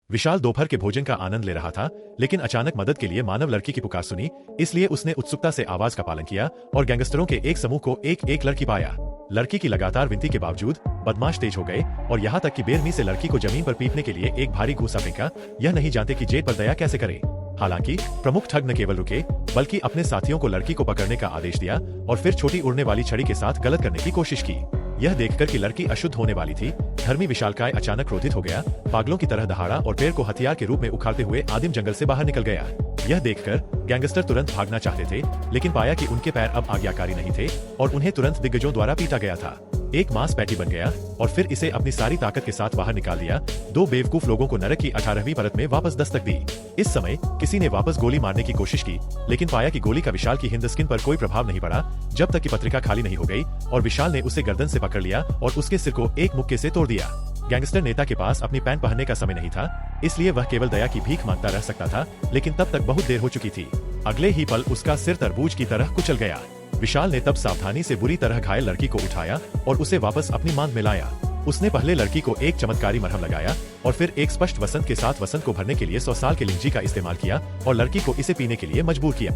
विशाल दोपहर के भोजन का आनंद ले रहा था, लेकिन अचानक मदद के लिए मानव लड़की की पुकार सुनी। इसलिए उसने उत्सुकता से आवाज का पालन किया और गैंगस्टरों के एक समूह को एक एक लड़की पाया। लड़की की लगातार विनती के बावजूद बदमाश तेज हो गए और यहाँ तक कि बेरहमी से लड़की को जमीन पर पीटने के लिए एक भारी घूसा फेंका, यह नहीं जानते कि जेठ पर दया कैसे करें। हालांकि प्रमुख ठग न केवल रुके, बल्कि अपने साथियों को लड़की को पकड़ने का आदेश दिया और फिर छोटी उड़ने वाली छड़ी के साथ गलत करने की कोशिश की। यह देखकर कि लड़की अशुद्ध होने वाली थी, धर्मी विशालकाय अचानक क्रोधित हो गया, पागलों की तरह दहाड़ा और पेड़ को हथियार के रूप में उखाड़ते हुए आदिम जंगल से बाहर निकल गया। यह देखकर गैंगस्टर तुरंत भागना चाहते थे, लेकिन पाया कि उनके पैर अब आज्ञाकारी नहीं थे और उन्हें तुरंत दिग्गजों द्वारा पीटा गया था। एक मांस पैटी बन गया और फिर इसे अपनी सारी ताकत के साथ बाहर निकाल दिया। दो बेवकूफ लोगों को नरक की 18वीं परत में वापस दस्तक दी। इस समय किसी ने वापस गोली मारने की कोशिश की, लेकिन पाया कि गोली का विशाल की हिंद स्किन पर कोई प्रभाव नहीं पड़ा, जब तक कि पत्रिका खाली नहीं हो गई और विशाल ने उसे गर्दन से पकड़ लिया और उसके सिर को एक मुक्के से तोड़ दिया। गैंगस्टर नेता के पास अपनी पैंट पहनने का समय नहीं था, इसलिए वह केवल दया की भीख मांगता रह सकता था, लेकिन तब तक बहुत देर हो चुकी थी। अगले ही पल उसका सिर तरबूज की तरह कुचल गया। विशाल ने तब सावधानी से बुरी तरह घायल लड़की को उठाया और उसे वापस अपनी मांग में लाया। उसने पहले लड़की को एक चमत्कारी मरहम लगाया और फिर एक स्पष्ट वसंत के साथ वसंत को भरने के लिए 100 साल के लिंजी का इस्तेमाल किया और लड़की को इसे पीने के लिए मजबूर किया।